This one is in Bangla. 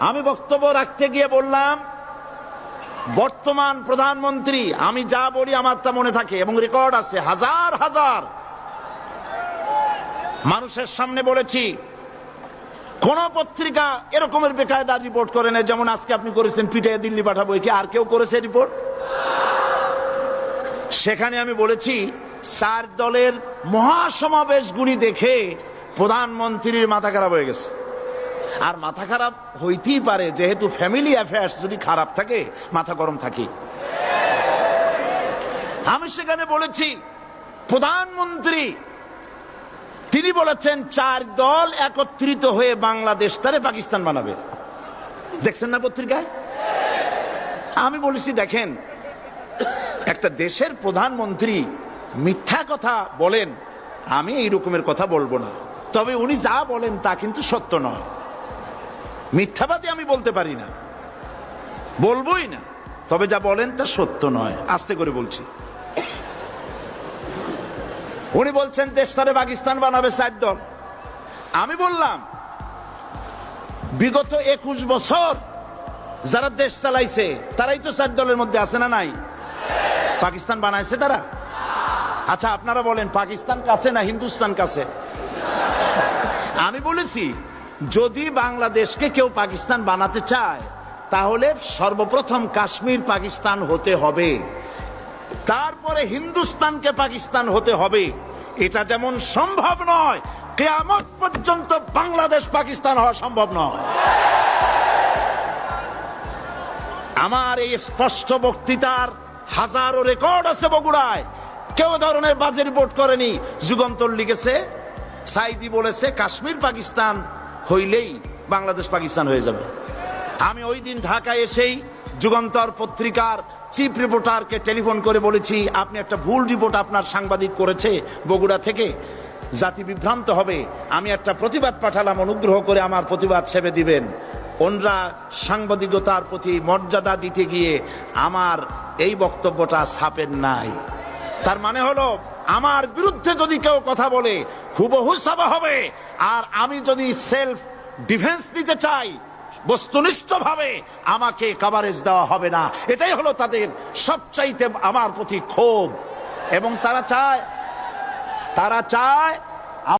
আমি বক্তব্য রাখতে গিয়ে বললাম, বর্তমান প্রধানমন্ত্রী, আমি যা বলি আমার তা মনে থাকে এবং রেকর্ড আছে, হাজার হাজার মানুষের সামনে বলেছি। কোন পত্রিকা এরকমের বেকায়দা রিপোর্ট করে না যেমন আজকে আপনি করেছেন, পিঠে দিল্লি পাঠাবো। কি আর কেউ করেছে রিপোর্ট? সেখানে আমি বলেছি 4 দলের মহাসমাবেশগুলি দেখে প্রধানমন্ত্রীর মাথা খারাপ হয়ে গেছে। আর মাথা খারাপ হইতেই পারে, যেহেতু ফ্যামিলি অ্যাফেয়ার্স যদি খারাপ থাকে মাথা গরম থাকে। আমি সেখানে বলেছি প্রধানমন্ত্রী তিনি বলেছেন 4 দল একত্রিত হয়ে বাংলাদেশটারে পাকিস্তান বানাবে। দেখছেন না পত্রিকায়? আমি বলেছি দেখেন, একটা দেশের প্রধানমন্ত্রী মিথ্যা কথা বলেন, আমি এই রকমের কথা বলবো না। তবে উনি যা বলেন তা কিন্তু সত্য নয়। মিথ্যাবাদী আমি বলতে পারি না, বলবোই না। তবে যা বলেন তা সত্য নয়, আস্তে করে বলছি। উনি বলছেন দেশটারে পাকিস্তান বানাবে 4 দল। আমি বললাম বিগত 21 বছর যারা দেশ চালাইছে তারাই তো 4 দলের মধ্যে আছে না নাই? পাকিস্তান বানাইছে তারা? আচ্ছা আপনারা বলেন পাকিস্তান কাছে না হিন্দুস্তান কাছে? আমি বলেছি যদি বাংলাদেশকে কেউ পাকিস্তান বানাতে চায় তাহলে সর্বপ্রথম কাশ্মীর পাকিস্তান হতে হবে, তারপরে হিন্দুস্তানকে পাকিস্তান হতে হবে। এটা যেমন সম্ভব নয়, কিয়ামত পর্যন্ত বাংলাদেশ পাকিস্তান হওয়া সম্ভব নয়। আমার এই স্পষ্ট বক্তৃতার হাজারো রেকর্ড আছে বগুড়ায়। কেউ ধরনের বাজে রিপোর্ট করেনি। যুগান্তর লিখেছে, সাইদি বলেছে কাশ্মীর পাকিস্তান হইলেই বাংলাদেশ পাকিস্তান হয়ে যাবে। আমি ওই দিন ঢাকায় এসেই যুগান্তর পত্রিকার চিফ রিপোর্টারকে টেলিফোন করে বলেছি আপনি একটা ভুল রিপোর্ট আপনার সাংবাদিক করেছে বগুড়া থেকে, জাতি বিভ্রান্ত হবে। আমি একটা প্রতিবাদ পাঠালাম, অনুগ্রহ করে আমার প্রতিবাদ ছেপে দিবেন। ওনরা সাংবাদিকতার প্রতি মর্যাদা দিতে গিয়ে আমার এই বক্তব্যটা ছাপেন নাই। তার মানে হলো আমার বিরুদ্ধে যদি কেউ কথা বলে হুবহু ছাপা হবে, আর আমি যদি সেলফ ডিফেন্স দিতে চাই বস্তুনিষ্ঠ ভাবে আমাকে কভারেজ দেওয়া হবে না। এটাই হলো তাদের সবচাইতে আমার প্রতি ক্ষোভ। এবং তারা চায়